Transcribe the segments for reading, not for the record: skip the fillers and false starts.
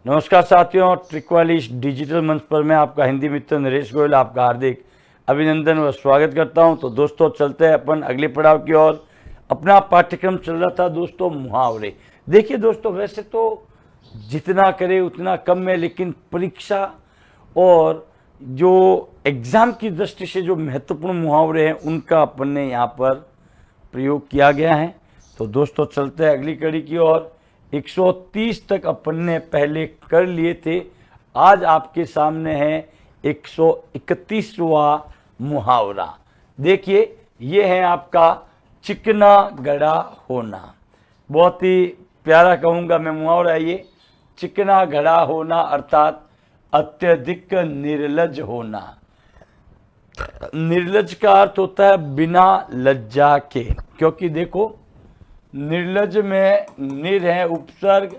नमस्कार साथियों, ट्रिकवालिश डिजिटल मंच पर मैं आपका हिंदी मित्र नरेश गोयल आपका हार्दिक अभिनंदन व स्वागत करता हूं। तो दोस्तों चलते हैं अपन अगले पड़ाव की ओर। अपना पाठ्यक्रम चल रहा था दोस्तों मुहावरे। देखिए दोस्तों, वैसे तो जितना करे उतना कम है, लेकिन परीक्षा और जो एग्ज़ाम की दृष्टि से जो महत्वपूर्ण मुहावरे हैं उनका अपन ने यहाँ पर प्रयोग किया गया है। तो दोस्तों चलते हैं अगली कड़ी की ओर। 130 तक अपन ने पहले कर लिए थे। आज आपके सामने है 131वां मुहावरा। देखिए, ये है आपका चिकना गड़ा होना। बहुत ही प्यारा कहूँगा मैं मुहावरा है ये। चिकना गड़ा होना अर्थात अत्यधिक निर्लज होना। निर्लज का अर्थ होता है बिना लज्जा के, क्योंकि देखो निर्लज में निर है उपसर्ग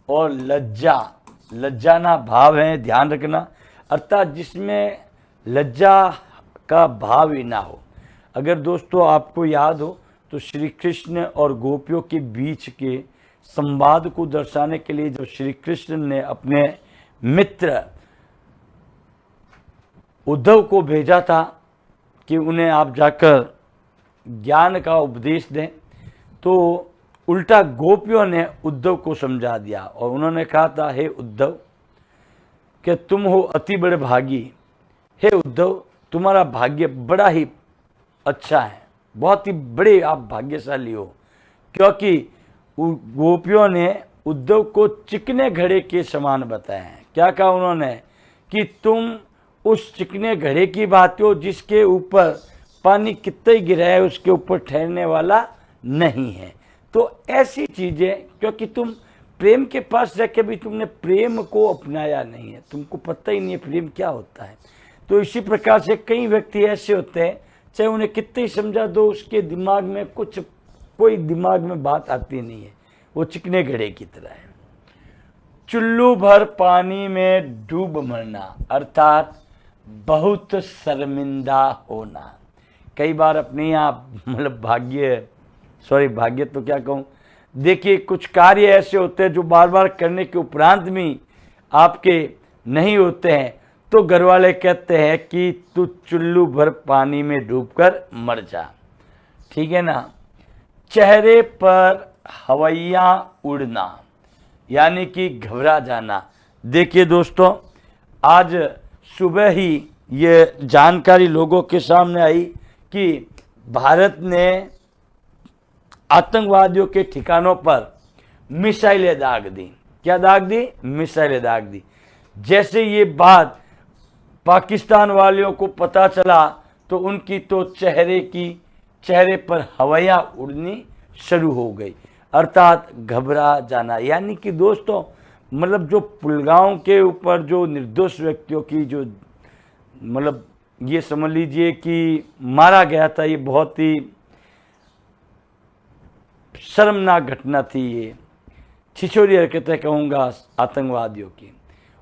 और लज्जा लज्जाना भाव है, ध्यान रखना। अर्थात जिसमें लज्जा का भाव ही ना हो। अगर दोस्तों आपको याद हो तो श्री कृष्ण और गोपियों के बीच के संवाद को दर्शाने के लिए जब श्री कृष्ण ने अपने मित्र उद्धव को भेजा था कि उन्हें आप जाकर ज्ञान का उपदेश दें, तो उल्टा गोपियों ने उद्धव को समझा दिया और उन्होंने कहा था, हे उद्धव कि तुम हो अति बड़े भागी। हे उद्धव, तुम्हारा भाग्य बड़ा ही अच्छा है, बहुत ही बड़े आप भाग्यशाली हो, क्योंकि गोपियों ने उद्धव को चिकने घड़े के समान बताया है। क्या कहा उन्होंने कि तुम उस चिकने घड़े की बात हो जिसके ऊपर पानी कितना ही गिरा है उसके ऊपर ठहरने वाला नहीं है। तो ऐसी चीजें, क्योंकि तुम प्रेम के पास जाके भी तुमने प्रेम को अपनाया नहीं है, तुमको पता ही नहीं है प्रेम क्या होता है। तो इसी प्रकार से कई व्यक्ति ऐसे होते हैं, चाहे उन्हें कितने ही समझा दो उसके दिमाग में कोई दिमाग में बात आती नहीं है। वो चिकने घड़े की तरह है। चुल्लू भर पानी में डूब मरना अर्थात बहुत शर्मिंदा होना। कई बार अपने यहाँ मतलब भाग्य तो क्या कहूँ, देखिए कुछ कार्य ऐसे होते हैं जो बार बार करने के उपरांत भी आपके नहीं होते हैं, तो घर वाले कहते हैं कि तू चुल्लू भर पानी में डूबकर मर जा। ठीक है ना। चेहरे पर हवैया उड़ना यानी कि घबरा जाना। देखिए दोस्तों, आज सुबह ही ये जानकारी लोगों के सामने आई कि भारत ने आतंकवादियों के ठिकानों पर मिसाइलें दाग दी। क्या दाग दी? मिसाइलें दाग दी। जैसे ये बात पाकिस्तान वालियों को पता चला तो उनकी तो चेहरे पर हवाइयाँ उड़नी शुरू हो गई, अर्थात घबरा जाना। यानी कि दोस्तों मतलब जो पुलगांव के ऊपर जो निर्दोष व्यक्तियों की जो मतलब ये समझ लीजिए कि मारा गया था, ये बहुत ही शर्मनाक घटना थी। ये छिछोरी हरकतें कहूँगा आतंकवादियों की,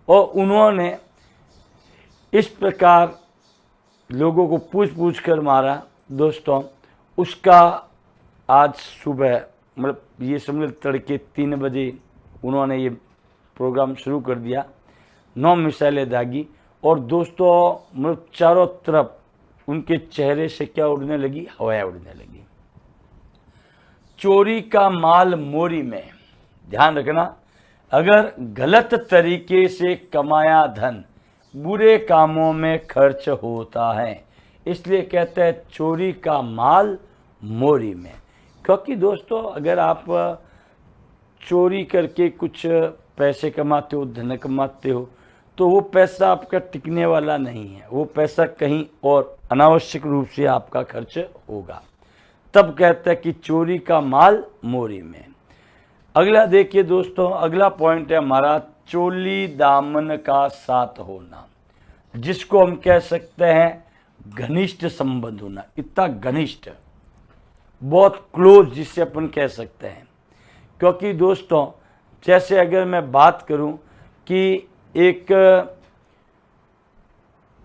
और उन्होंने इस प्रकार लोगों को पूछ कर मारा दोस्तों। उसका आज सुबह मतलब ये समझ तड़के 3 बजे उन्होंने ये प्रोग्राम शुरू कर दिया। 9 मिसाइलें दागी और दोस्तों मतलब चारों तरफ उनके चेहरे से क्या उड़ने लगी? हवाएं उड़ने लगी। चोरी का माल मोरी में, ध्यान रखना। अगर गलत तरीके से कमाया धन बुरे कामों में खर्च होता है, इसलिए कहते हैं चोरी का माल मोरी में। क्योंकि दोस्तों अगर आप चोरी करके कुछ पैसे कमाते हो, धन कमाते हो, तो वो पैसा आपका टिकने वाला नहीं है, वो पैसा कहीं और अनावश्यक रूप से आपका खर्च होगा। तब कहते हैं कि चोरी का माल मोरी में। अगला देखिए दोस्तों, अगला पॉइंट है हमारा चोली दामन का साथ होना, जिसको हम कह सकते हैं घनिष्ठ संबंध होना। इतना घनिष्ठ, बहुत क्लोज जिससे अपन कह सकते हैं। क्योंकि दोस्तों जैसे अगर मैं बात करूं कि एक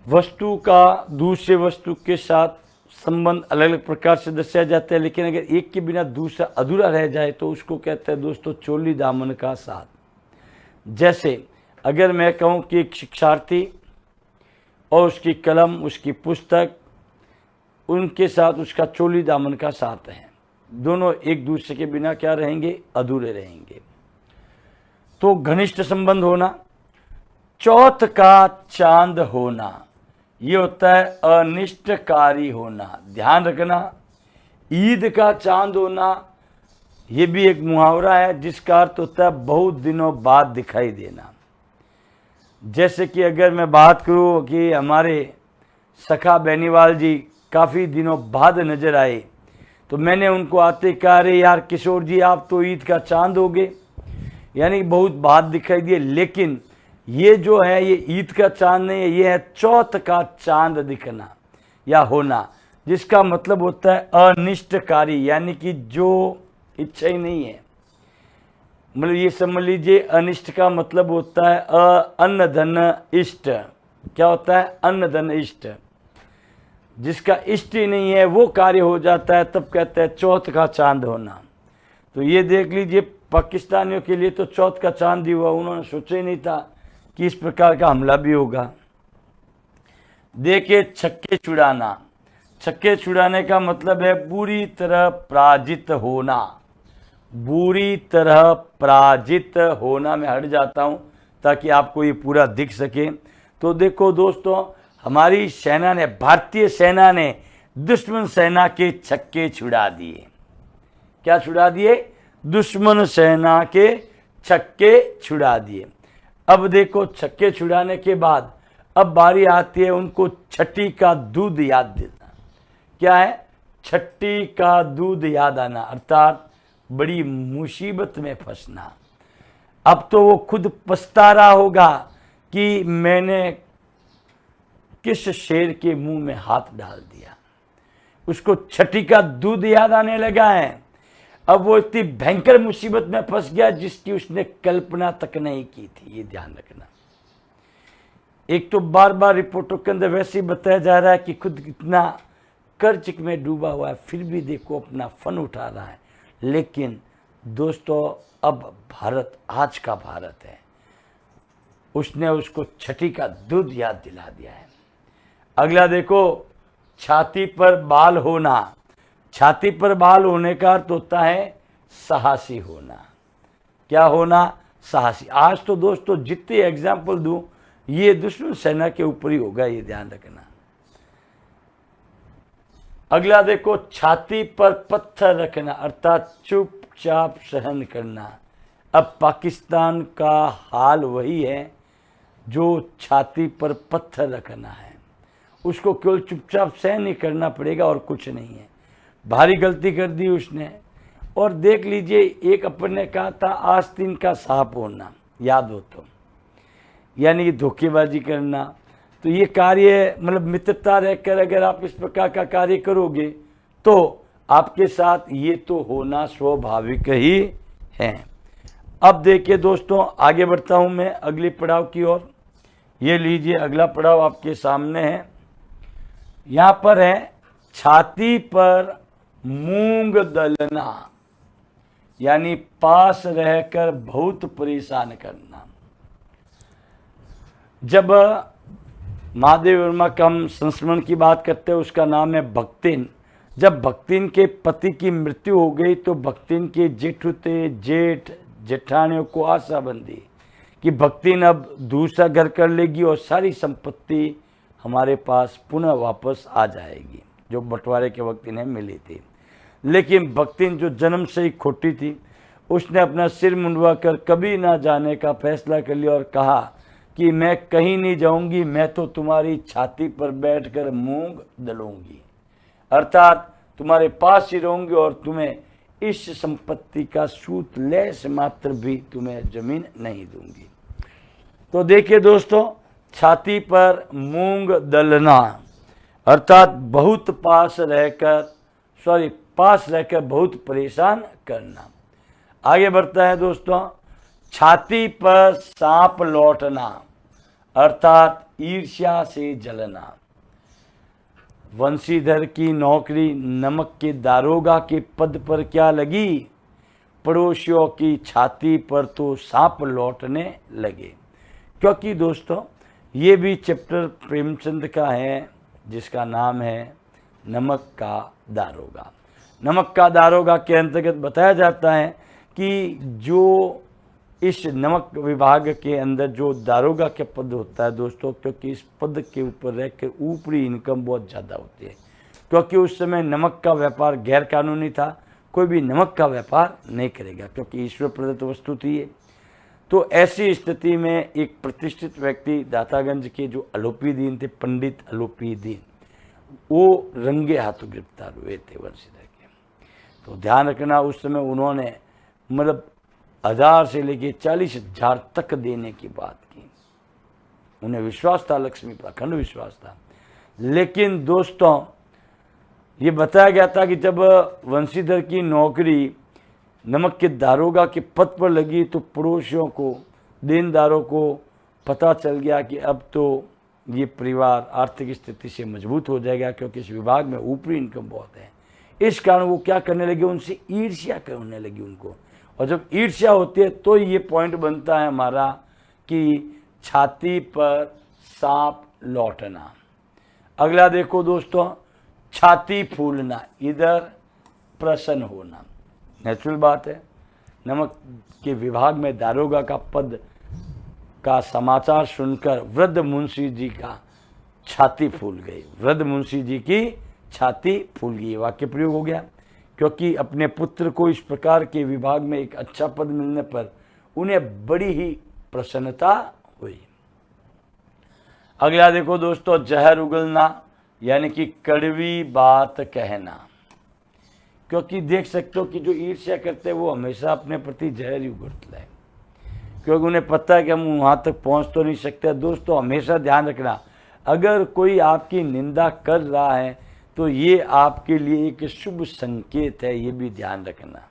वस्तु का दूसरे वस्तु के साथ संबंध अलग अलग प्रकार से दर्शाया जाता है, लेकिन अगर एक के बिना दूसरा अधूरा रह जाए तो उसको कहते हैं दोस्तों चोली दामन का साथ। जैसे अगर मैं कहूँ कि एक शिक्षार्थी और उसकी कलम, उसकी पुस्तक, उनके साथ उसका चोली दामन का साथ है, दोनों एक दूसरे के बिना क्या रहेंगे, अधूरे रहेंगे। तो घनिष्ठ संबंध होना। चौथ का चांद होना, ये होता है अनिष्टकारी होना। ध्यान रखना, ईद का चांद होना ये भी एक मुहावरा है जिसका अर्थ होता है बहुत दिनों बाद दिखाई देना। जैसे कि अगर मैं बात करूं कि हमारे सखा बेनीवाल जी काफ़ी दिनों बाद नज़र आए, तो मैंने उनको आते कहा, अरे यार किशोर जी आप तो ईद का चांद हो गए, यानी बहुत बाद दिखाई दिए। लेकिन ये जो है ये ईद का चांद नहीं है, ये है चौथ का चांद दिखना या होना, जिसका मतलब होता है अनिष्टकारी, यानी कि जो इच्छा ही नहीं है। मतलब ये समझ लीजिए, अनिष्ट का मतलब होता है अन्न धन इष्ट। क्या होता है? अन्न धन इष्ट। जिसका इष्ट ही नहीं है वो कार्य हो जाता है, तब कहते हैं चौथ का चांद होना। तो ये देख लीजिए, पाकिस्तानियों के लिए तो चौथ का चांद ही हुआ, उन्होंने सोचा ही नहीं था कि इस प्रकार का हमला भी होगा। देखिए, छक्के छुड़ाना। छक्के छुड़ाने का मतलब है बुरी तरह पराजित होना। बुरी तरह पराजित होना, मैं हट जाता हूं ताकि आपको ये पूरा दिख सके। तो देखो दोस्तों, हमारी सेना ने, भारतीय सेना ने दुश्मन सेना के छक्के छुड़ा दिए। क्या छुड़ा दिए? दुश्मन सेना के छक्के छुड़ा दिए। अब देखो, छक्के छुड़ाने के बाद अब बारी आती है उनको छठी का दूध याद देना। क्या है? छठी का दूध याद आना, अर्थात बड़ी मुसीबत में फंसना। अब तो वो खुद पछता रहा होगा कि मैंने किस शेर के मुंह में हाथ डाल दिया। उसको छठी का दूध याद आने लगा है। अब वो इतनी भयंकर मुसीबत में फंस गया जिसकी उसने कल्पना तक नहीं की थी। ये ध्यान रखना। एक तो बार बार रिपोर्टों के अंदर वैसे ही बताया जा रहा है कि खुद इतना कर्ज में डूबा हुआ है, फिर भी देखो अपना फन उठा रहा है। लेकिन दोस्तों, अब भारत आज का भारत है, उसने उसको छठी का दूध याद दिला दिया है। अगला देखो, छाती पर बाल होना। छाती पर बाल होने का अर्थ होता है साहसी होना। क्या होना? साहसी। आज तो दोस्तों जितने एग्जाम्पल दूं ये दुश्मन सेना के ऊपर ही होगा, ये ध्यान रखना। अगला देखो, छाती पर पत्थर रखना, अर्थात चुपचाप सहन करना। अब पाकिस्तान का हाल वही है जो छाती पर पत्थर रखना है, उसको केवल चुपचाप सहन ही करना पड़ेगा और कुछ नहीं है। भारी गलती कर दी उसने। और देख लीजिए, एक अपन ने कहा था आस्तीन का सांप होना, याद हो तो, यानी कि धोखेबाजी करना। तो ये कार्य, मतलब मित्रता रहकर अगर आप इस प्रकार का कार्य करोगे तो आपके साथ ये तो होना स्वाभाविक ही है। अब देखिए दोस्तों, आगे बढ़ता हूं मैं अगले पड़ाव की ओर। ये लीजिए, अगला पड़ाव आपके सामने है। यहां पर है छाती पर मूंग दलना, यानी पास रहकर बहुत परेशान करना। जब महादेव वर्मा का हम संस्मरण की बात करते हैं, उसका नाम है भक्तिन। जब भक्तिन के पति की मृत्यु हो गई तो भक्तिन के जेठुते, जेठ जेठानियों को आशा बंधी कि भक्तिन अब दूसरा घर कर लेगी और सारी संपत्ति हमारे पास पुनः वापस आ जाएगी, जो बंटवारे के वक्त इन्हें मिली थी। लेकिन भक्तिन जो जन्म से ही खोटी थी, उसने अपना सिर मुंडवा कर कभी ना जाने का फैसला कर लिया और कहा कि मैं कहीं नहीं जाऊंगी, मैं तो तुम्हारी छाती पर बैठकर मूंग दलूंगी, अर्थात तुम्हारे पास ही रहूंगी और तुम्हें इस संपत्ति का सूत लेस मात्र भी तुम्हें जमीन नहीं दूंगी। तो देखिए दोस्तों, छाती पर मूंग दलना अर्थात बहुत पास रहकर बहुत परेशान करना। आगे बढ़ता है दोस्तों, छाती पर सांप लौटना अर्थात ईर्ष्या से जलना। वंशीधर की नौकरी नमक के दारोगा के पद पर क्या लगी? पड़ोसियों की छाती पर तो सांप लौटने लगे। क्योंकि दोस्तों ये भी चैप्टर प्रेमचंद का है जिसका नाम है नमक का दारोगा। नमक का दारोगा के अंतर्गत बताया जाता है कि जो इस नमक विभाग के अंदर जो दारोगा के पद होता है दोस्तों, क्योंकि इस पद के ऊपर रहकर ऊपरी इनकम बहुत ज़्यादा होती है, क्योंकि उस समय नमक का व्यापार गैर कानूनी था, कोई भी नमक का व्यापार नहीं करेगा क्योंकि ईश्वर प्रदत्त वस्तु थी ये। तो ऐसी स्थिति में एक प्रतिष्ठित व्यक्ति दातागंज के जो अलोपी दीन थे, पंडित अलोपी दीन, वो रंगे हाथों गिरफ्तार हुए थे वंशीधर के। तो ध्यान रखना उस समय उन्होंने मतलब 1000 से लेके 40,000 तक देने की बात की। उन्हें विश्वास था, लक्ष्मी पर अखंड विश्वास था। लेकिन दोस्तों ये बताया गया था कि जब वंशीधर की नौकरी नमक के दारोगा के पद पर लगी तो पड़ोसियों को, देनदारों को पता चल गया कि अब तो ये परिवार आर्थिक स्थिति से मजबूत हो जाएगा, क्योंकि इस विभाग में ऊपरी इनकम बहुत है। इस कारण वो क्या करने लगे, उनसे ईर्ष्या करने लगी उनको। और जब ईर्ष्या होती है तो ये पॉइंट बनता है हमारा कि छाती पर सांप लौटना। अगला देखो दोस्तों, छाती फूलना, इधर प्रसन्न होना। नेचुरल बात है, नमक के विभाग में दारोगा का पद का समाचार सुनकर वृद्ध मुंशी जी का छाती फूल गई। वृद्ध मुंशी जी की छाती फूल गई, वाक्य प्रयोग हो गया, क्योंकि अपने पुत्र को इस प्रकार के विभाग में एक अच्छा पद मिलने पर उन्हें बड़ी ही प्रसन्नता हुई। अगला देखो दोस्तों, जहर उगलना, यानी कि कड़वी बात कहना। क्योंकि देख सकते हो कि जो ईर्ष्या करते हैं वो हमेशा अपने प्रति जहर ही उगलता है, क्योंकि उन्हें पता है कि हम वहाँ तक पहुँच तो नहीं सकते। दोस्तों हमेशा ध्यान रखना, अगर कोई आपकी निंदा कर रहा है तो ये आपके लिए एक शुभ संकेत है, ये भी ध्यान रखना।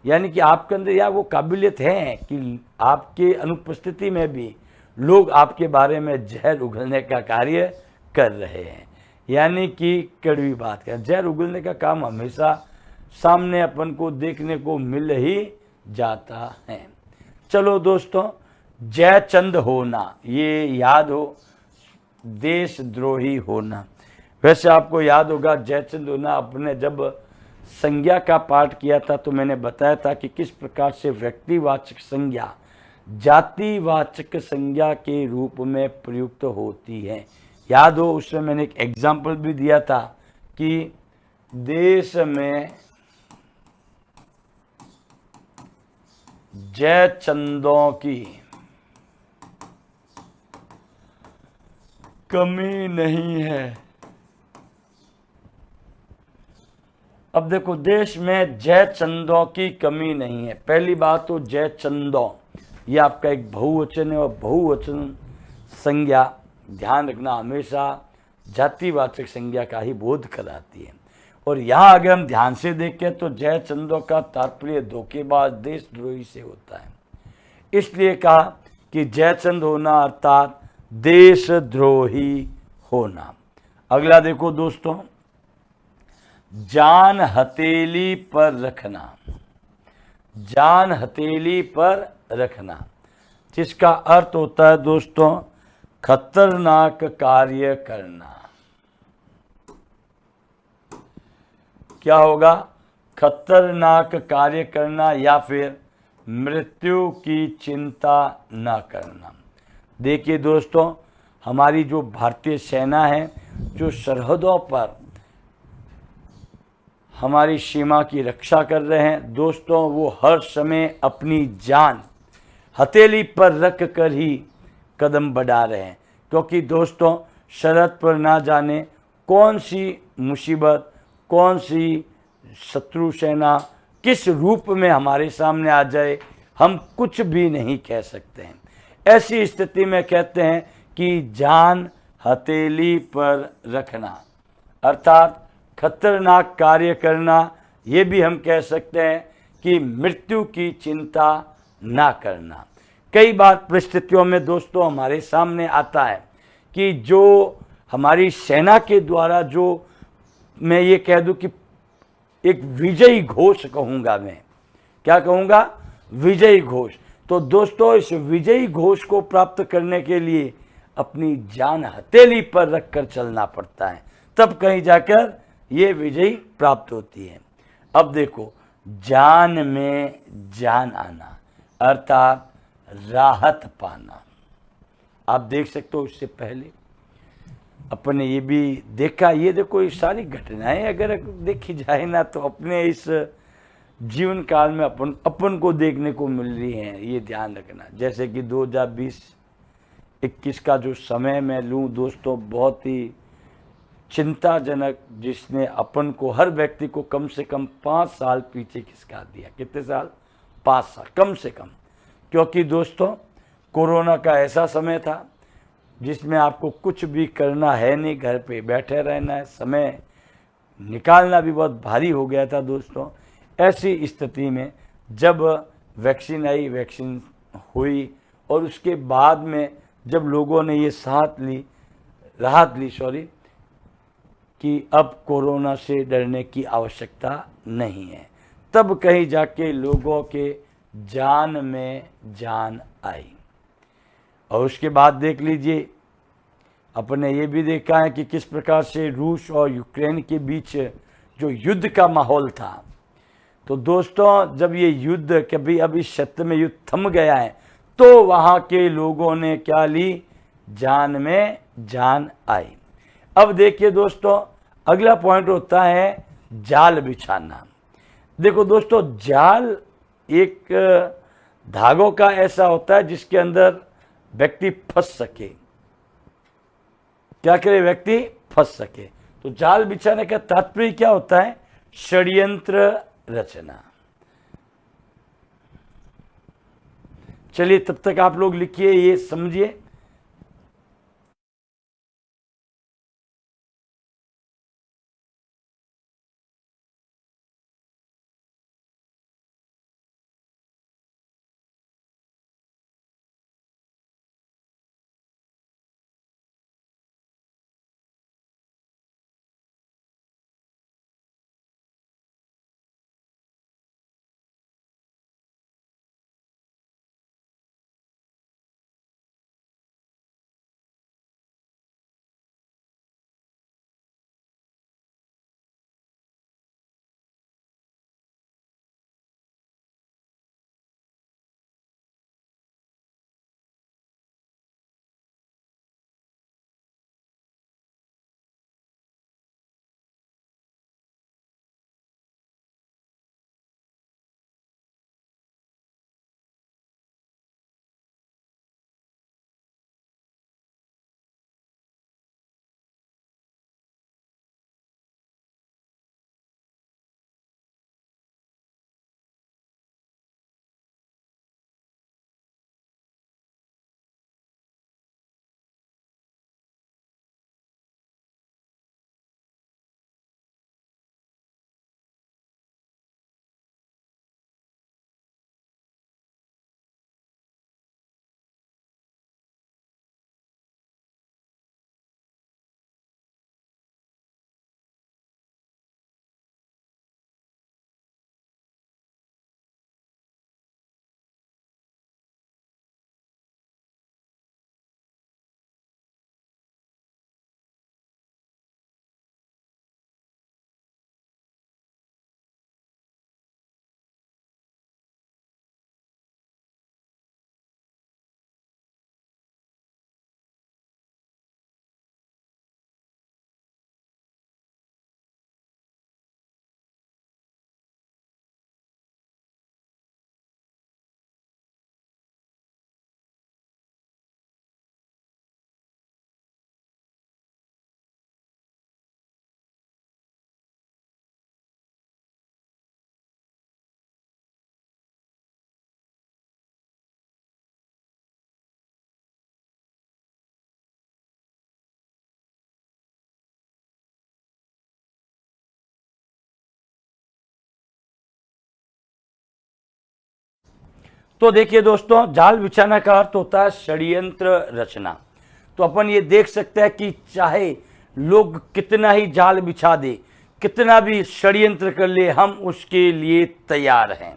यानी कि आपके अंदर या वो काबिलियत है कि आपके अनुपस्थिति में भी लोग आपके बारे में जहर उगलने का कार्य कर रहे हैं, यानी कि कड़वी बात का। जहर उगलने का काम हमेशा सामने अपन को देखने को मिल ही जाता है। चलो दोस्तों, जयचंद होना, ये याद हो, देशद्रोही होना। वैसे आपको याद होगा जयचंद होना, अपने जब संज्ञा का पाठ किया था तो मैंने बताया था कि किस प्रकार से व्यक्तिवाचक संज्ञा जातिवाचक संज्ञा के रूप में प्रयुक्त होती है। याद हो, उसमें मैंने एक एग्जाम्पल भी दिया था कि देश में जयचंदों की कमी नहीं है। अब देखो, देश में जयचंदों की कमी नहीं है। पहली बात तो जयचंदों ये आपका एक बहुवचन है, और बहुवचन संज्ञा ध्यान रखना हमेशा जातिवाचक संज्ञा का ही बोध कराती है। और यहाँ अगर हम ध्यान से देखें तो जयचंदों का तात्पर्य धोखेबाज देशद्रोही से होता है, इसलिए कहा कि जयचंद होना अर्थात देशद्रोही होना। अगला देखो दोस्तों, जान हथेली पर रखना। जान हथेली पर रखना, जिसका अर्थ होता है दोस्तों खतरनाक कार्य करना। क्या होगा? खतरनाक कार्य करना या फिर मृत्यु की चिंता न करना। देखिए दोस्तों, हमारी जो भारतीय सेना है, जो सरहदों पर हमारी सीमा की रक्षा कर रहे हैं दोस्तों, वो हर समय अपनी जान हथेली पर रख कर ही कदम बढ़ा रहे हैं, क्योंकि दोस्तों सरहद पर ना जाने कौन सी मुसीबत, कौन सी शत्रु सेना किस रूप में हमारे सामने आ जाए, हम कुछ भी नहीं कह सकते हैं। ऐसी स्थिति में कहते हैं कि जान हथेली पर रखना, अर्थात खतरनाक कार्य करना। ये भी हम कह सकते हैं कि मृत्यु की चिंता ना करना। कई बार परिस्थितियों में दोस्तों हमारे सामने आता है कि जो हमारी सेना के द्वारा, जो मैं ये कह दूं कि एक विजयी घोष कहूँगा मैं, क्या कहूँगा, विजयी घोष। तो दोस्तों इस विजयी घोष को प्राप्त करने के लिए अपनी जान हथेली पर रखकर चलना पड़ता है, तब कहीं जाकर ये विजयी प्राप्त होती है। अब देखो, जान में जान आना अर्थात राहत पाना। आप देख सकते हो, इससे पहले अपने ये भी देखा, ये देखो ये सारी घटनाएं अगर देखी जाए ना तो अपने इस जीवन काल में अपन को देखने को मिल रही हैं, ये ध्यान रखना। जैसे कि 2020-21 का जो समय मैं लूँ दोस्तों, बहुत ही चिंताजनक, जिसने अपन को, हर व्यक्ति को कम से कम 5 साल पीछे खिसका दिया। कितने साल? 5 साल कम से कम। क्योंकि दोस्तों कोरोना का ऐसा समय था जिसमें आपको कुछ भी करना है नहीं, घर पे बैठे रहना है, समय निकालना भी बहुत भारी हो गया था दोस्तों। ऐसी स्थिति में जब वैक्सीन आई, वैक्सीन हुई और उसके बाद में जब लोगों ने ये राहत ली कि अब कोरोना से डरने की आवश्यकता नहीं है, तब कहीं जाके लोगों के जान में जान आई। और उसके बाद देख लीजिए, अपने ये भी देखा है कि किस प्रकार से रूस और यूक्रेन के बीच जो युद्ध का माहौल था। तो दोस्तों जब ये युद्ध कभी अब इस क्षेत्र में युद्ध थम गया है, तो वहाँ के लोगों ने क्या ली? जान में जान आई। अब देखिए दोस्तों, अगला पॉइंट होता है जाल बिछाना। देखो दोस्तों, जाल एक धागों का ऐसा होता है जिसके अंदर व्यक्ति फंस सके। क्या करे? व्यक्ति फंस सके। तो जाल बिछाने का तात्पर्य क्या होता है? षड्यंत्र रचना। चलिए तब तक आप लोग लिखिए, ये समझिए। तो देखिए दोस्तों, जाल बिछाना का अर्थ होता है षड्यंत्र रचना। तो अपन ये देख सकते हैं कि चाहे लोग कितना ही जाल बिछा दे, कितना भी षड्यंत्र कर ले, हम उसके लिए तैयार हैं।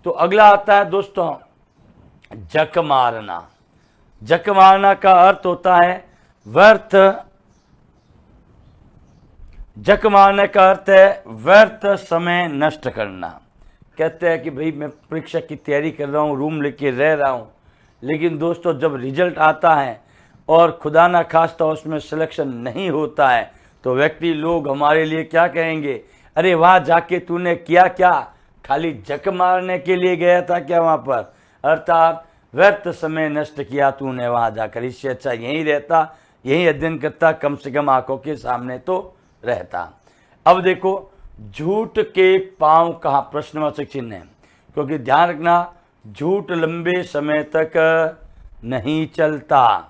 तो अगला आता है दोस्तों जक मारना। जक मारना का अर्थ होता है व्यर्थ, जक मारने का अर्थ है व्यर्थ समय नष्ट करना। कहते हैं कि भाई मैं परीक्षा की तैयारी कर रहा हूँ, रूम लेके रह रहा हूँ, लेकिन दोस्तों जब रिजल्ट आता है और खुदा ना खास्ता उसमें सिलेक्शन नहीं होता है तो व्यक्ति लोग हमारे लिए क्या कहेंगे, अरे वहाँ जाके तूने किया क्या, खाली जक मारने के लिए गया था क्या वहाँ पर, अर्थात व्यर्थ समय नष्ट किया तूने वहाँ जाकर, इससे अच्छा यहीं रहता, यहीं अध्ययन करता, कम से कम आंखों के सामने तो रहता। अब देखो झूठ के पांव कहाँ, प्रश्नवाचक चिन्ह है, क्योंकि ध्यान रखना झूठ लंबे समय तक नहीं चलता।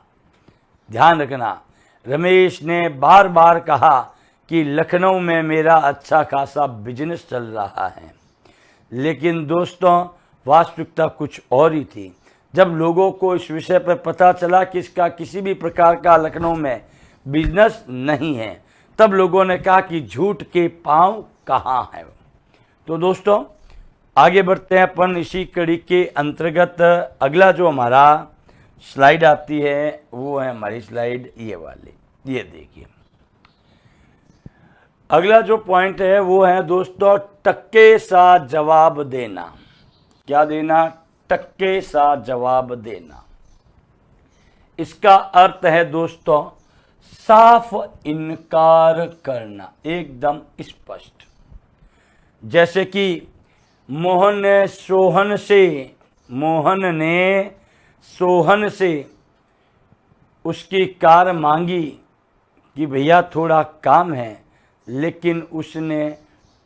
ध्यान रखना, रमेश ने बार बार कहा कि लखनऊ में मेरा अच्छा खासा बिजनेस चल रहा है, लेकिन दोस्तों वास्तविकता कुछ और ही थी। जब लोगों को इस विषय पर पता चला कि इसका किसी भी प्रकार का लखनऊ में बिजनेस नहीं है, तब लोगों ने कहा कि झूठ के पांव कहाँ है। तो दोस्तों आगे बढ़ते हैं अपन इसी कड़ी के अंतर्गत। अगला जो हमारा स्लाइड आती है वो है हमारी स्लाइड ये वाली, ये देखिए। अगला जो पॉइंट है वो है दोस्तों टक्के सा जवाब देना। क्या देना, टक्के सा जवाब देना। इसका अर्थ है दोस्तों साफ इनकार करना, एकदम स्पष्ट। जैसे कि मोहन ने सोहन से उसकी कार मांगी कि भैया थोड़ा काम है, लेकिन उसने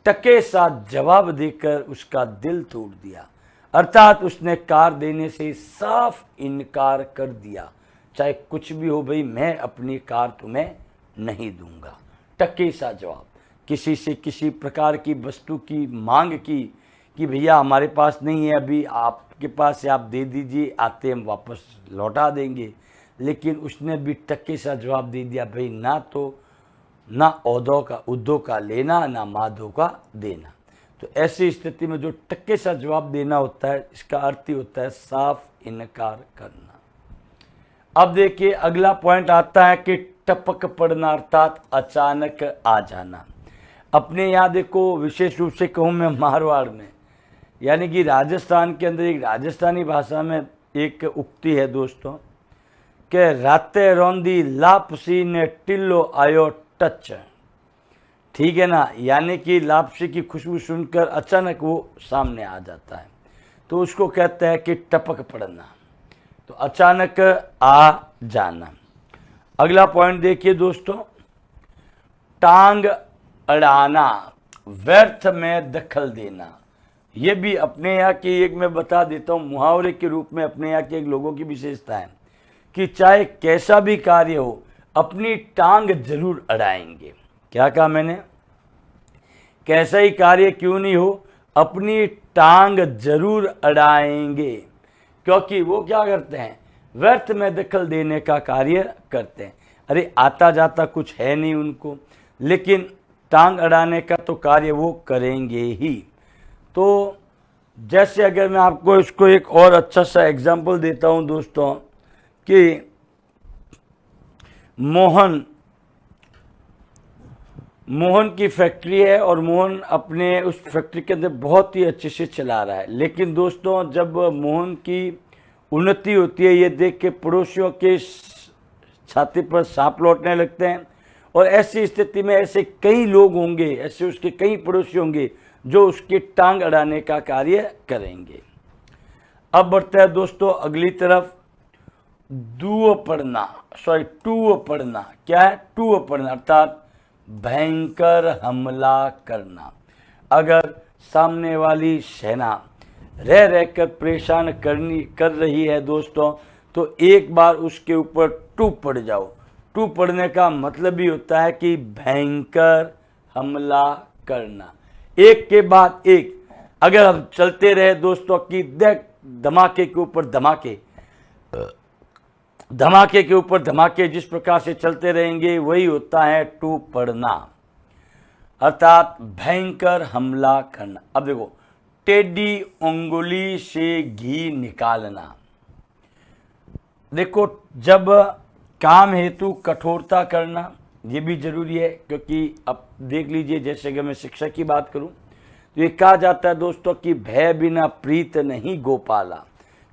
टके सा जवाब देकर उसका दिल तोड़ दिया, अर्थात उसने कार देने से साफ इनकार कर दिया, चाहे कुछ भी हो भाई मैं अपनी कार तुम्हें नहीं दूंगा। टके सा जवाब, किसी से किसी प्रकार की वस्तु की मांग की कि भैया हमारे पास नहीं है अभी, आपके पास है आप दे दीजिए, आते हम वापस लौटा देंगे, लेकिन उसने भी टके सा जवाब दे दिया, भाई ना तो ना उद्धव का लेना ना माधव का देना। तो ऐसी स्थिति में जो टक्के सा जवाब देना होता है, इसका अर्थ ही होता है साफ इनकार करना। अब देखिए अगला पॉइंट आता है कि टपक पड़ना, अर्थात अचानक आ जाना। अपने यहाँ देखो विशेष रूप से कहूँ मैं मारवाड़ में, यानी कि राजस्थान के अंदर एक राजस्थानी भाषा में एक उक्ति है दोस्तों कि राते रौंदी लापसी ने टिल्लो आयो टच। ठीक है ना, यानी कि लापसी की खुशबू सुनकर अचानक वो सामने आ जाता है, तो उसको कहते हैं कि टपक पड़ना, तो अचानक आ जाना। अगला पॉइंट देखिए दोस्तों, टांग अड़ाना, व्यर्थ में दखल देना। ये भी अपने यहाँ की एक मैं बता देता हूँ मुहावरे के रूप में, अपने यहाँ के एक लोगों की विशेषता है कि चाहे कैसा भी कार्य हो अपनी टांग जरूर अड़ाएंगे। क्या कहा मैंने, कैसा ही कार्य क्यों नहीं हो अपनी टांग जरूर अड़ाएंगे, क्योंकि वो क्या करते हैं, व्यर्थ में दखल देने का कार्य करते हैं। अरे आता जाता कुछ है नहीं उनको, लेकिन टांग अड़ाने का तो कार्य वो करेंगे ही। तो जैसे अगर मैं आपको इसको एक और अच्छा सा एग्जाम्पल देता हूं दोस्तों कि मोहन की फैक्ट्री है और मोहन अपने उस फैक्ट्री के अंदर बहुत ही अच्छे से चला रहा है, लेकिन दोस्तों जब मोहन की उन्नति होती है ये देख के पड़ोसियों के छाती पर सांप लौटने लगते हैं, और ऐसी स्थिति में ऐसे कई लोग होंगे, ऐसे उसके कई पड़ोसी होंगे जो उसकी टांग अड़ाने का कार्य करेंगे। अब बढ़ता है दोस्तों अगली तरफ, टूह पड़ना। क्या है, टूह पड़ना अर्थात भयंकर हमला करना। अगर सामने वाली सेना रह रहकर परेशान कर रही है दोस्तों, तो एक बार उसके ऊपर टूट पड़ जाओ। टूट पड़ने का मतलब ही होता है कि भयंकर हमला करना, एक के बाद एक। अगर हम चलते रहे दोस्तों कि धमाके के ऊपर धमाके के ऊपर धमाके जिस प्रकार से चलते रहेंगे, वही होता है टूट पड़ना, अर्थात भयंकर हमला करना। अब देखो टेढ़ी उंगली से घी निकालना। देखो, जब काम हेतु कठोरता करना ये भी जरूरी है, क्योंकि अब देख लीजिए, जैसे कि मैं शिक्षा की बात करूं तो ये कहा जाता है दोस्तों कि भय बिना प्रीत नहीं गोपाला,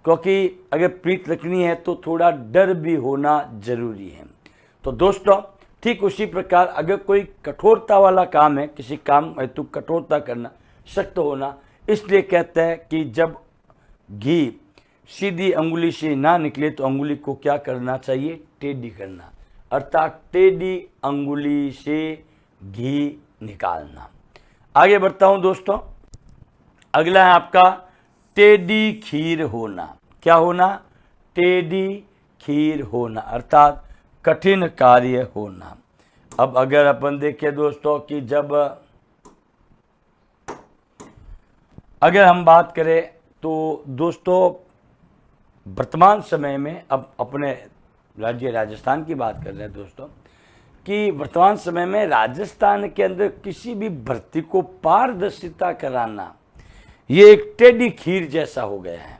क्योंकि अगर प्रीत रखनी है तो थोड़ा डर भी होना जरूरी है। तो दोस्तों ठीक उसी प्रकार अगर कोई कठोरता वाला काम है, किसी काम हेतु कठोरता करना, सख्त होना, इसलिए कहते हैं कि जब घी सीधी अंगुली से ना निकले तो अंगुली को क्या करना चाहिए, टेढ़ी करना, अर्थात टेढ़ी अंगुली से घी निकालना। आगे बढ़ता हूं दोस्तों, अगला है आपका टेढ़ी खीर होना। क्या होना, टेढ़ी खीर होना, अर्थात कठिन कार्य होना। अब अगर अपन देखें दोस्तों कि जब अगर हम बात करें तो दोस्तों वर्तमान समय में, अब अपने राज्य राजस्थान की बात कर रहे हैं दोस्तों, कि वर्तमान समय में राजस्थान के अंदर किसी भी भर्ती को पारदर्शिता कराना ये एक टेढ़ी खीर जैसा हो गया है।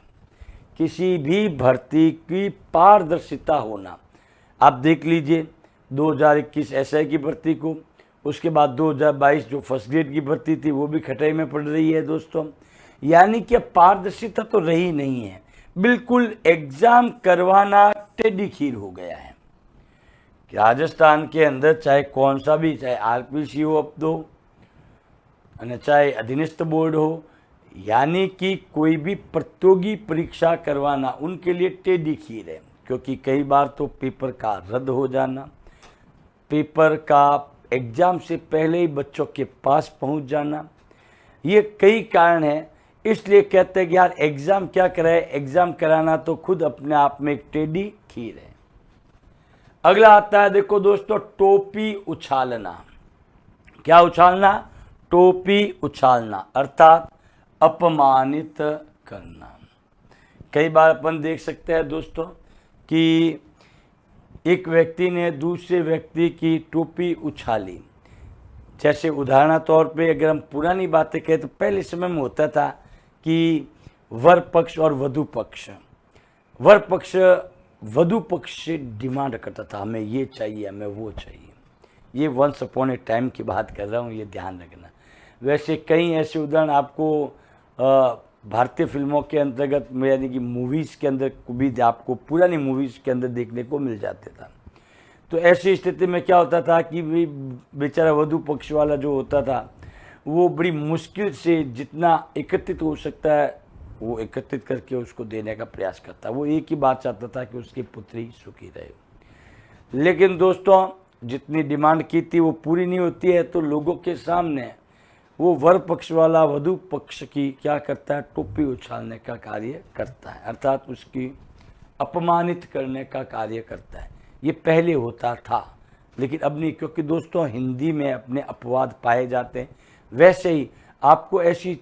किसी भी भर्ती की पारदर्शिता होना, आप देख लीजिए 2021 एसआई की भर्ती को, उसके बाद 2022 जो फर्स्ट ग्रेड की भर्ती थी वो भी खटाई में पड़ रही है दोस्तों। यानी कि पारदर्शिता तो रही नहीं है, बिल्कुल एग्जाम करवाना टेढ़ी खीर हो गया है। राजस्थान के अंदर चाहे कौन सा भी, चाहे आरपीसी हो अब तो, चाहे अधीनस्थ बोर्ड हो, यानी कि कोई भी प्रतियोगी परीक्षा करवाना उनके लिए टेढ़ी खीर है, क्योंकि कई बार तो पेपर का रद्द हो जाना, पेपर का एग्जाम से पहले ही बच्चों के पास पहुंच जाना, ये कई कारण हैं। इसलिए कहते हैं कि यार एग्जाम क्या कराए, एग्जाम कराना तो खुद अपने आप में एक टेढ़ी खीर है। अगला आता है देखो दोस्तों, टोपी उछालना। क्या उछालना, टोपी उछालना, अर्थात अपमानित करना। कई बार अपन देख सकते हैं दोस्तों कि एक व्यक्ति ने दूसरे व्यक्ति की टोपी उछाली। जैसे उदाहरण तौर पे अगर हम पुरानी बातें कहें तो पहले समय में होता था कि वर पक्ष और वधु पक्ष, वर पक्ष वधु पक्ष से डिमांड करता था, हमें ये चाहिए, हमें वो चाहिए। ये वंस अपॉन ए टाइम की बात कर रहा हूँ, ये ध्यान रखना। वैसे कई ऐसे उदाहरण आपको भारतीय फिल्मों के अंतर्गत, यानी कि मूवीज़ के अंदर भी आपको पुरानी मूवीज़ के अंदर देखने को मिल जाते था। तो ऐसी स्थिति में क्या होता था कि बेचारा वधु पक्ष वाला जो होता था वो बड़ी मुश्किल से जितना एकत्रित हो सकता है वो एकत्रित करके उसको देने का प्रयास करता। वो एक ही बात चाहता था कि उसकी पुत्री सुखी रहे। लेकिन दोस्तों जितनी डिमांड की थी वो पूरी नहीं होती है, तो लोगों के सामने वो वर पक्ष वाला वधु पक्ष की क्या करता है, टोपी उछालने का कार्य करता है, अर्थात उसकी अपमानित करने का कार्य करता है। ये पहले होता था लेकिन अब नहीं, क्योंकि दोस्तों हिंदी में अपने अपवाद पाए जाते हैं। वैसे ही आपको ऐसी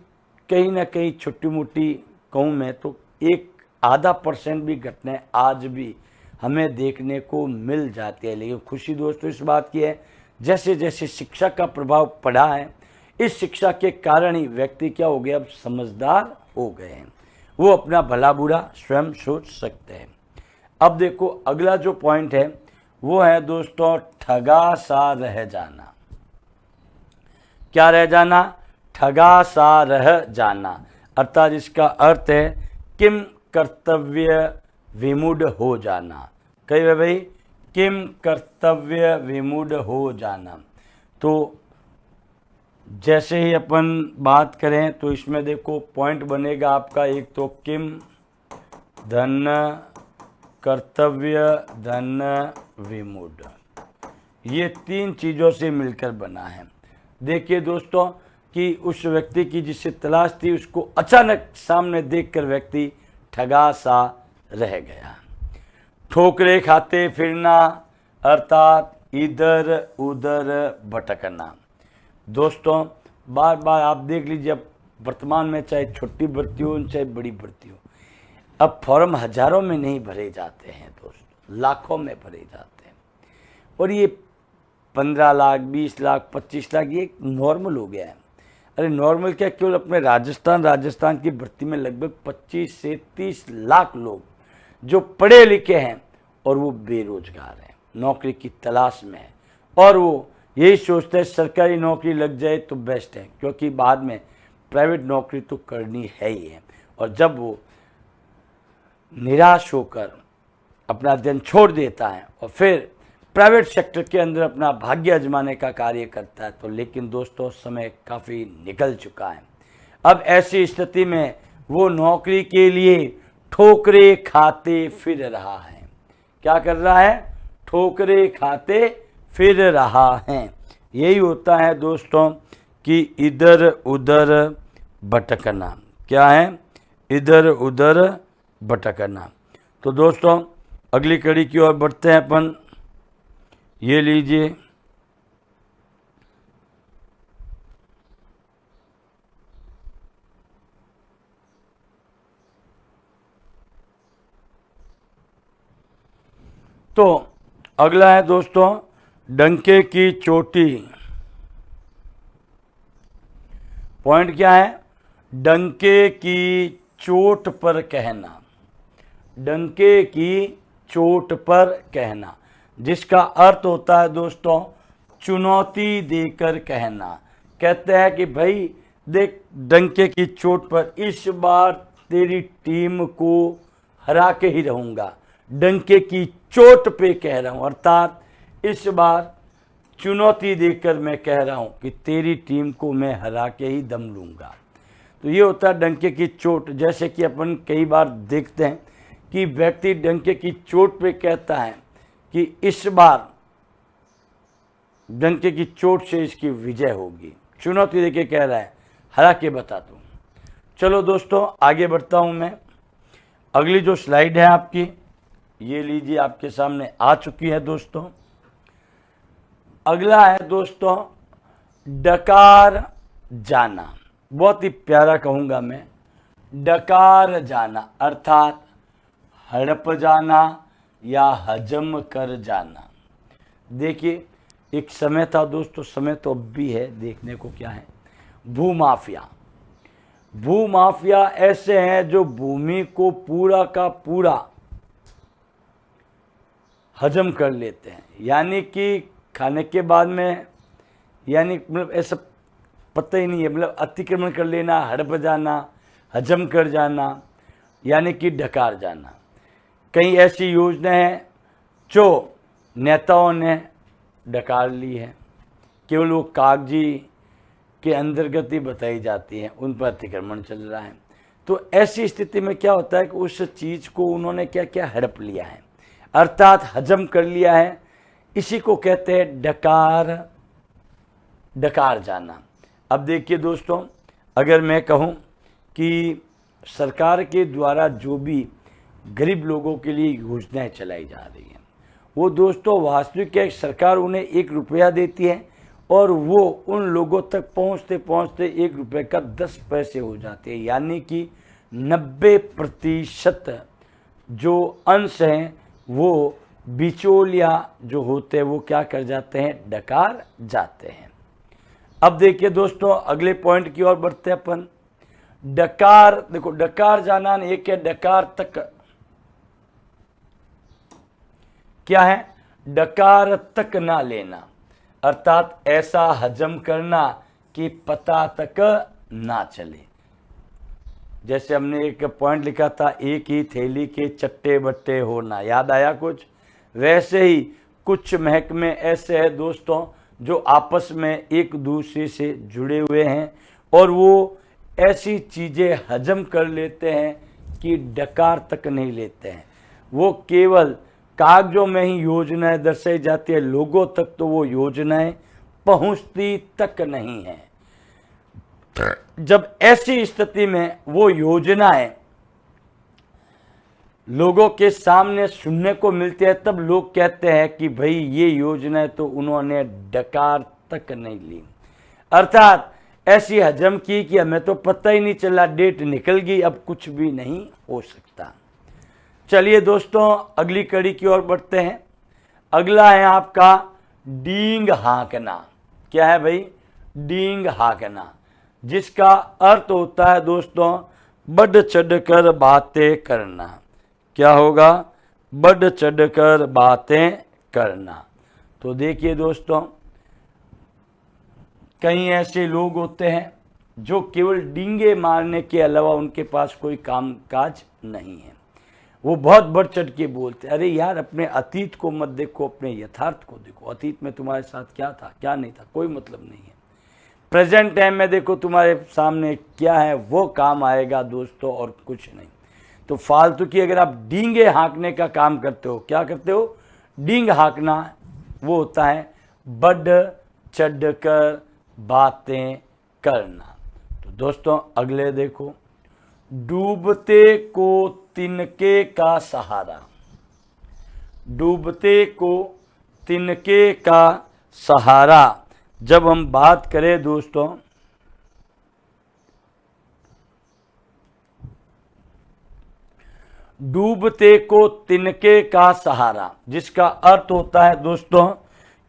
कहीं ना कहीं छोटी मोटी कहूँ मैं तो 1-0.5% भी घटनाएं आज भी हमें देखने को मिल जाती है। लेकिन खुशी दोस्तों इस बात की है, जैसे जैसे शिक्षा का प्रभाव पड़ा है, इस शिक्षा के कारण ही व्यक्ति क्या हो गया, अब समझदार हो गए हैं, वो अपना भला बुरा स्वयं सोच सकते हैं। अब देखो अगला जो पॉइंट है वो है दोस्तों ठगा सा रह जाना। क्या रह जाना, ठगा सा रह जाना, अर्थात इसका अर्थ है किम कर्तव्य विमूढ़ हो जाना। कही भाई, किम कर्तव्य विमूढ़ हो जाना। तो जैसे ही अपन बात करें तो इसमें देखो पॉइंट बनेगा आपका, एक तो किम धन कर्तव्य धन विमूढ़, ये 3 चीज़ों से मिलकर बना है। देखिए दोस्तों कि उस व्यक्ति की जिससे तलाश थी उसको अचानक सामने देखकर व्यक्ति ठगा सा रह गया। ठोकरे खाते फिरना, अर्थात इधर उधर भटकना। दोस्तों बार बार आप देख लीजिए, अब वर्तमान में चाहे छोटी भर्ती हो चाहे बड़ी भर्ती हो, अब फॉर्म हजारों में नहीं भरे जाते हैं दोस्तों, लाखों में भरे जाते हैं। और ये 15 लाख 20 लाख 25 लाख ये एक नॉर्मल हो गया है। अरे नॉर्मल क्या, केवल अपने राजस्थान की भर्ती में लगभग 25 से 30 लाख लोग जो पढ़े लिखे हैं और वो बेरोजगार हैं, नौकरी की तलाश में है, और वो यही सोचते हैं सरकारी नौकरी लग जाए तो बेस्ट है, क्योंकि बाद में प्राइवेट नौकरी तो करनी है ही है। और जब वो निराश होकर अपना अध्ययन छोड़ देता है और फिर प्राइवेट सेक्टर के अंदर अपना भाग्य आजमाने का कार्य करता है, तो लेकिन दोस्तों समय काफ़ी निकल चुका है। अब ऐसी स्थिति में वो नौकरी के लिए ठोकरे खाते फिर रहा है। क्या कर रहा है? ठोकरे खाते फिर रहा है। यही होता है दोस्तों कि इधर उधर भटकना। क्या है? इधर उधर भटकना। तो दोस्तों अगली कड़ी की ओर बढ़ते हैं अपन। ये लीजिए, तो अगला है दोस्तों डंके की चोटी। पॉइंट क्या है? डंके की चोट पर कहना। डंके की चोट पर कहना, जिसका अर्थ होता है दोस्तों चुनौती देकर कहना। कहते हैं कि भाई देख, डंके की चोट पर इस बार तेरी टीम को हरा के ही रहूंगा, डंके की चोट पे कह रहा हूं, अर्थात इस बार चुनौती देकर मैं कह रहा हूं कि तेरी टीम को मैं हरा के ही दम लूंगा। तो ये होता है डंके की चोट। जैसे कि अपन कई बार देखते हैं कि व्यक्ति डंके की चोट पे कहता है कि इस बार डंके की चोट से इसकी विजय होगी, चुनौती देके कह रहा है, हरा के बता दूं। चलो दोस्तों आगे बढ़ता हूं मैं। अगली जो स्लाइड है आपकी, ये लीजिए, आपके सामने आ चुकी है दोस्तों। अगला है दोस्तों डकार जाना। बहुत ही प्यारा कहूंगा मैं, डकार जाना अर्थात हड़प जाना या हजम कर जाना। देखिए एक समय था दोस्तों, समय तो अब भी है, देखने को क्या है, भूमाफिया। भूमाफिया ऐसे हैं जो भूमि को पूरा का पूरा हजम कर लेते हैं, यानी कि खाने के बाद में, यानी मतलब ऐसा पता ही नहीं है, मतलब अतिक्रमण कर लेना, हड़प जाना, हजम कर जाना, यानी कि डकार जाना। कई ऐसी योजनाएं हैं जो नेताओं ने डकार ली है, केवल वो कागजी के अंतर्गत ही बताई जाती हैं, उन पर अतिक्रमण चल रहा है। तो ऐसी स्थिति में क्या होता है कि उस चीज़ को उन्होंने क्या क्या हड़प लिया है, अर्थात हजम कर लिया है। इसी को कहते हैं डकार जाना। अब देखिए दोस्तों, अगर मैं कहूँ कि सरकार के द्वारा जो भी गरीब लोगों के लिए योजनाएं चलाई जा रही हैं, वो दोस्तों वास्तविक है, सरकार उन्हें 1 रुपया देती है और वो उन लोगों तक पहुंचते पहुंचते 1 रुपये का 10 पैसे हो जाते हैं, यानी कि 90% जो अंश हैं वो बिचौलिया जो होते हैं वो क्या कर जाते हैं, डकार जाते हैं। अब देखिए दोस्तों अगले पॉइंट की ओर बढ़ते हैं अपन। डकार, देखो डकार जाना एक है, डकार तक क्या है, डकार तक ना लेना, अर्थात ऐसा हजम करना कि पता तक ना चले। जैसे हमने एक पॉइंट लिखा था, एक ही थैली के चट्टे बट्टे होना, याद आया कुछ? वैसे ही कुछ महकमे ऐसे हैं दोस्तों जो आपस में एक दूसरे से जुड़े हुए हैं और वो ऐसी चीज़ें हजम कर लेते हैं कि डकार तक नहीं लेते हैं। वो केवल कागजों में ही योजनाएं दर्शाई जाती है, लोगों तक तो वो योजनाएं पहुंचती तक नहीं है। जब ऐसी स्थिति में वो योजनाएं लोगों के सामने सुनने को मिलती है, तब लोग कहते हैं कि भाई ये योजनाएं तो उन्होंने डकार तक नहीं ली, अर्थात ऐसी हजम की कि हमें तो पता ही नहीं चला, डेट निकल गई, अब कुछ भी नहीं हो सकता। चलिए दोस्तों अगली कड़ी की ओर बढ़ते हैं। अगला है आपका डींग हाँकना। क्या है भाई? डींग हाँकना। जिसका अर्थ होता है दोस्तों बढ़ चढ़ कर बातें करना। क्या होगा? बढ़ चढ़ कर बातें करना। तो देखिए दोस्तों, कई ऐसे लोग होते हैं जो केवल डींगे मारने के अलावा उनके पास कोई काम काज नहीं है। वो बहुत बढ़ चढ़ के बोलते हैं। अरे यार, अपने अतीत को मत देखो, अपने यथार्थ को देखो। अतीत में तुम्हारे साथ क्या था, क्या नहीं था, कोई मतलब नहीं है। प्रेजेंट टाइम में देखो तुम्हारे सामने क्या है, वो काम आएगा दोस्तों, और कुछ नहीं। तो फालतू की अगर आप डींगे हाँकने का काम करते हो, क्या करते हो? डींग हाँकना, वो होता है बढ़ चढ़ कर बातें करना। तो दोस्तों अगले देखो, डूबते को तिनके का सहारा। डूबते को तिनके का सहारा जब हम बात करें दोस्तों, डूबते को तिनके का सहारा, जिसका अर्थ होता है दोस्तों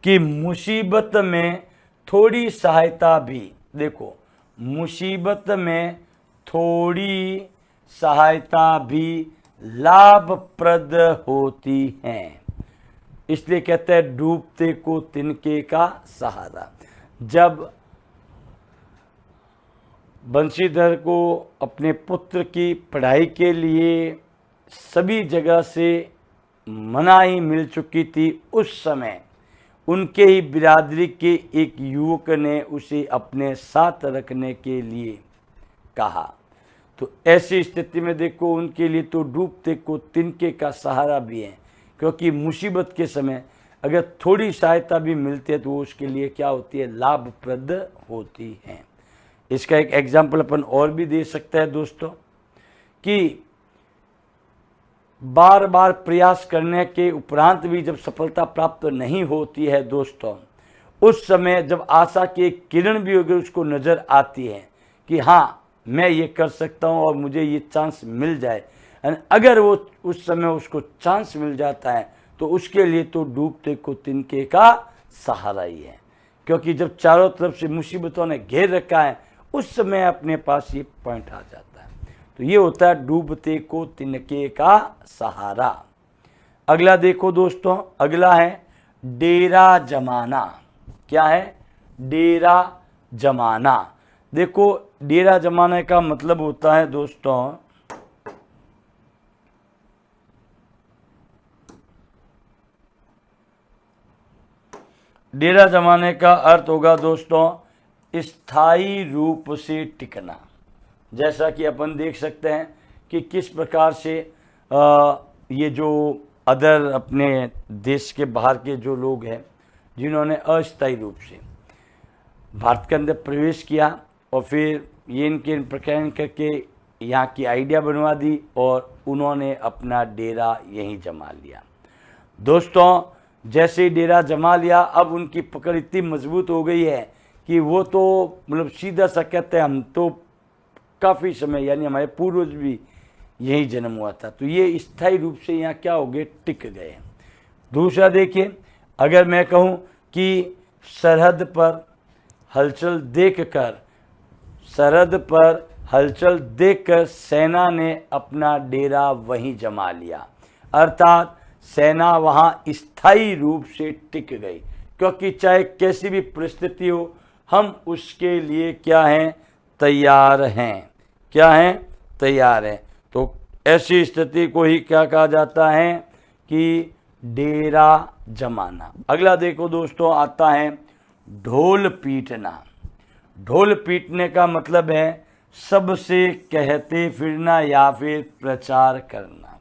कि मुसीबत में थोड़ी सहायता भी, देखो मुसीबत में थोड़ी सहायता भी लाभप्रद होती है। इसलिए कहते हैं डूबते को तिनके का सहारा। जब बंशीधर को अपने पुत्र की पढ़ाई के लिए सभी जगह से मनाही मिल चुकी थी, उस समय उनके ही बिरादरी के एक युवक ने उसे अपने साथ रखने के लिए कहा। तो ऐसी स्थिति में देखो, उनके लिए तो डूबते को तिनके का सहारा भी है, क्योंकि मुसीबत के समय अगर थोड़ी सहायता भी मिलती है तो वो उसके लिए क्या होती है? लाभप्रद होती है। इसका एक एग्जाम्पल अपन और भी दे सकते हैं दोस्तों, कि बार बार प्रयास करने के उपरांत भी जब सफलता प्राप्त नहीं होती है दोस्तों, उस समय जब आशा की एक किरण भी अगर उसको नजर आती है कि हाँ मैं ये कर सकता हूँ और मुझे ये चांस मिल जाए, अगर वो उस समय उसको चांस मिल जाता है तो उसके लिए तो डूबते को तिनके का सहारा ही है। क्योंकि जब चारों तरफ से मुसीबतों ने घेर रखा है, उस समय अपने पास ये पॉइंट आ जाता है। तो ये होता है डूबते को तिनके का सहारा। अगला देखो दोस्तों, अगला है डेरा जमाना। क्या है? डेरा जमाना। देखो डेरा जमाने का मतलब होता है दोस्तों, डेरा जमाने का अर्थ होगा दोस्तों स्थायी रूप से टिकना। जैसा कि अपन देख सकते हैं कि किस प्रकार से ये जो अदर अपने देश के बाहर के जो लोग हैं जिन्होंने अस्थायी रूप से भारत के अंदर प्रवेश किया और फिर ये इनके प्रकरण करके यहाँ की आइडिया बनवा दी और उन्होंने अपना डेरा यहीं जमा लिया। दोस्तों जैसे ही डेरा जमा लिया, अब उनकी पकड़ इतनी मजबूत हो गई है कि वो तो मतलब सीधा सा कहते हैं हम तो काफ़ी समय, यानी हमारे पूर्वज भी यही जन्म हुआ था, तो ये स्थायी रूप से यहाँ क्या हो गए? टिक गए। दूसरा देखिए, अगर मैं कहूँ कि सरहद पर हलचल देखकर, सरहद पर हलचल देखकर सेना ने अपना डेरा वहीं जमा लिया, अर्थात सेना वहाँ स्थायी रूप से टिक गई, क्योंकि चाहे कैसी भी परिस्थिति हो हम उसके लिए क्या हैं? तैयार हैं। क्या हैं? तैयार हैं। तो ऐसी स्थिति को ही क्या कहा जाता है? कि डेरा जमाना। अगला देखो दोस्तों, आता है ढोल पीटना। ढोल पीटने का मतलब है सबसे कहते फिरना या फिर प्रचार करना।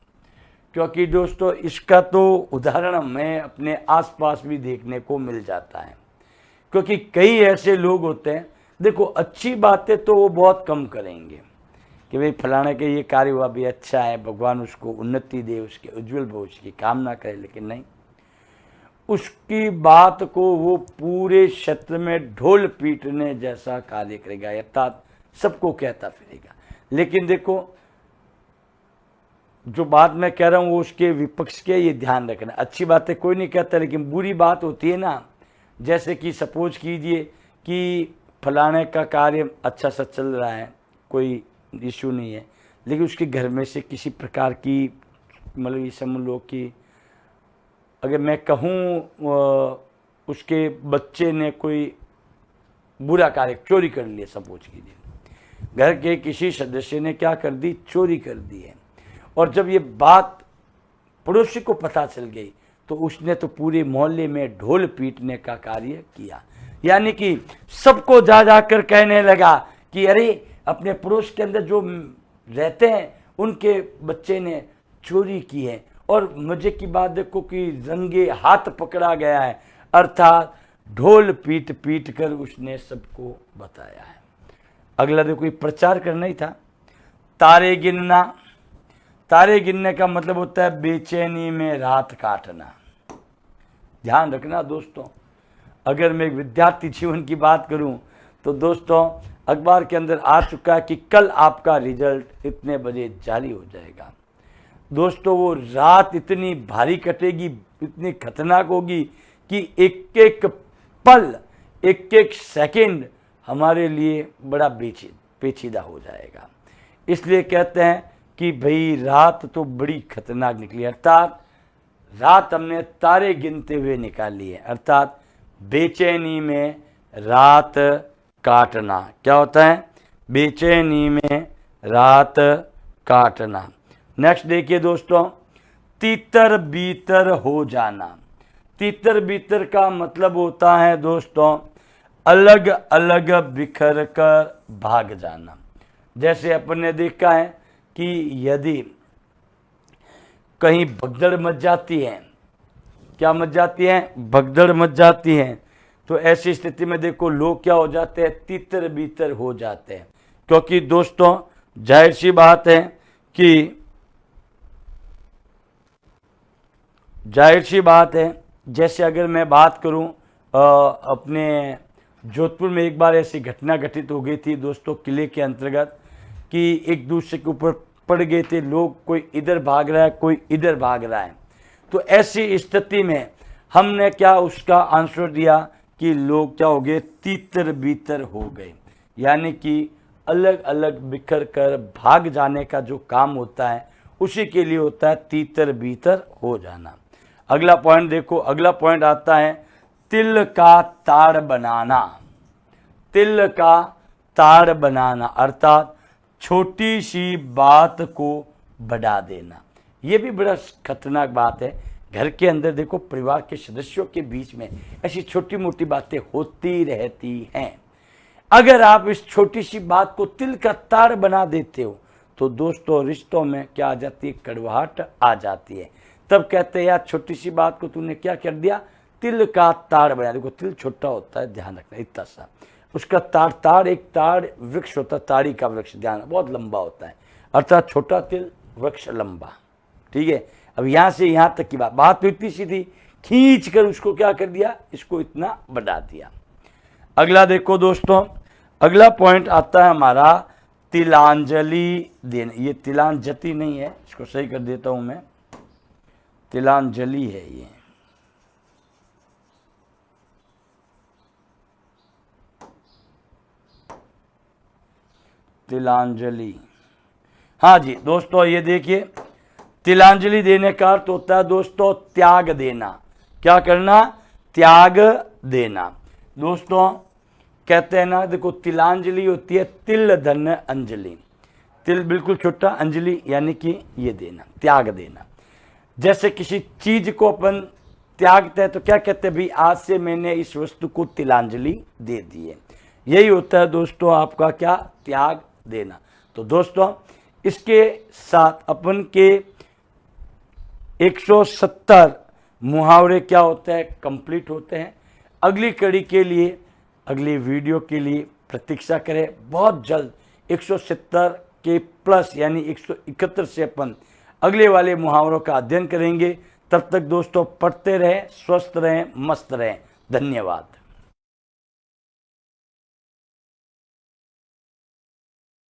क्योंकि दोस्तों इसका तो उदाहरण हमें अपने आसपास भी देखने को मिल जाता है। क्योंकि कई ऐसे लोग होते हैं, देखो अच्छी बातें तो वो बहुत कम करेंगे कि भाई फलाने के ये कार्य हुआ भी अच्छा है, भगवान उसको उन्नति दे, उसके उज्जवल भविष्य की कामना करे, लेकिन नहीं, उसकी बात को वो पूरे क्षेत्र में ढोल पीटने जैसा कार्य करेगा, अर्थात सबको कहता फिरेगा। लेकिन देखो जो बात मैं कह रहा हूँ वो उसके विपक्ष के, ये ध्यान रखना। अच्छी बातें कोई नहीं कहता, लेकिन बुरी बात होती है ना, जैसे कि सपोज कीजिए कि फलाने का कार्य अच्छा सा चल रहा है, कोई इशू नहीं है, लेकिन उसके घर में से किसी प्रकार की मतलब ये समझ लो कि अगर मैं कहूँ उसके बच्चे ने कोई बुरा कार्य चोरी कर लिया, सपोज कीजिए घर के किसी सदस्य ने क्या कर दी, चोरी कर दी है, और जब ये बात पड़ोसी को पता चल गई तो उसने तो पूरे मोहल्ले में ढोल पीटने का कार्य किया। यानी कि सबको जा जाकर कहने लगा कि अरे अपने पड़ोस के अंदर जो रहते हैं उनके बच्चे ने चोरी की है, और मजे की बात देखो कि रंगे हाथ पकड़ा गया है, अर्थात ढोल पीट पीट कर उसने सबको बताया है। अगला देखो, प्रचार करना ही था। तारे गिनना, तारे गिनने का मतलब होता है बेचैनी में रात काटना। ध्यान रखना दोस्तों, अगर मैं विद्यार्थी जीवन की बात करूं तो दोस्तों अखबार के अंदर आ चुका है कि कल आपका रिजल्ट इतने बजे जारी हो जाएगा। दोस्तों वो रात इतनी भारी कटेगी, इतनी खतरनाक होगी कि एक एक पल, एक एक सेकंड हमारे लिए बड़ा पेचीदा हो जाएगा। इसलिए कहते हैं कि भाई रात तो बड़ी खतरनाक निकली, अर्थात रात हमने तारे गिनते हुए निकाली है, अर्थात बेचैनी में रात काटना। क्या होता है? बेचैनी में रात काटना। नेक्स्ट देखिए दोस्तों, तीतर बीतर हो जाना। तीतर बीतर का मतलब होता है दोस्तों अलग अलग बिखर कर भाग जाना। जैसे अपन ने देखा है कि यदि कहीं भगदड़ मच जाती है, क्या मच जाती है? भगदड़ मच जाती है, तो ऐसी स्थिति में देखो लोग क्या हो जाते हैं? तीतर बीतर हो जाते हैं। क्योंकि दोस्तों जाहिर सी बात है कि जैसे अगर मैं बात करूं अपने जोधपुर में एक बार ऐसी घटना घटित हो गई थी दोस्तों, किले के अंतर्गत, कि एक दूसरे के ऊपर पड़ गए थे लोग, कोई इधर भाग रहा है, कोई इधर भाग रहा है। तो ऐसी स्थिति में हमने क्या उसका आंसर दिया कि लोग क्या हो गए? तीतर बीतर हो गए। यानी कि अलग अलग बिखर कर भाग जाने का जो काम होता है उसी के लिए होता है तीतर बीतर हो जाना। अगला पॉइंट देखो, अगला पॉइंट आता है तिल का ताड़ बनाना। तिल का ताड़ बनाना अर्थात छोटी सी बात को बढ़ा देना। ये भी बड़ा खतरनाक बात है। घर के अंदर देखो परिवार के सदस्यों के बीच में ऐसी छोटी मोटी बातें होती रहती हैं। अगर आप इस छोटी सी बात को तिल का ताड़ बना देते हो तो दोस्तों रिश्तों में क्या आ जाती है? कड़वाहट आ जाती है। तब कहते हैं यार छोटी सी बात को तूने क्या कर दिया? तिल का ताड़ बना। देखो तिल छोटा होता है, ध्यान रखना, इतना सा उसका ताड़ एक ताड़ वृक्ष होता है, ताड़ी का वृक्ष, ध्यान, बहुत लंबा होता है, अर्थात छोटा तिल वृक्ष लंबा। ठीक है, अब यहाँ से यहाँ तक की बात तो इतनी सी थी, खींच कर उसको क्या कर दिया? इसको इतना बढ़ा दिया। अगला देखो दोस्तों, अगला पॉइंट आता है हमारा तिलांजलि देना। ये तिलांजति नहीं है, इसको सही कर देता हूं मैं, तिलांजलि है ये। तिलांजलि, हाँ जी दोस्तों, ये देखिए तिलांजलि देने का अर्थ होता है दोस्तों त्याग देना। क्या करना? त्याग देना। दोस्तों कहते हैं ना, देखो तिलांजलि होती है तिल धन अंजलि। तिल बिल्कुल छोटा, अंजलि यानी कि ये देना, त्याग देना। जैसे किसी चीज को अपन त्यागते हैं तो क्या कहते हैं? भाई आज से मैंने इस वस्तु को तिलांजलि दे दी है। यही होता है दोस्तों आपका क्या? त्याग देना। तो दोस्तों इसके साथ अपन के 170 मुहावरे क्या होते हैं? कंप्लीट होते हैं। अगली कड़ी के लिए, अगली वीडियो के लिए प्रतीक्षा करें। बहुत जल्द 170 के प्लस यानी 171 से अपन अगले वाले मुहावरों का अध्ययन करेंगे। तब तक दोस्तों पढ़ते रहें, स्वस्थ रहें, मस्त रहें। धन्यवाद।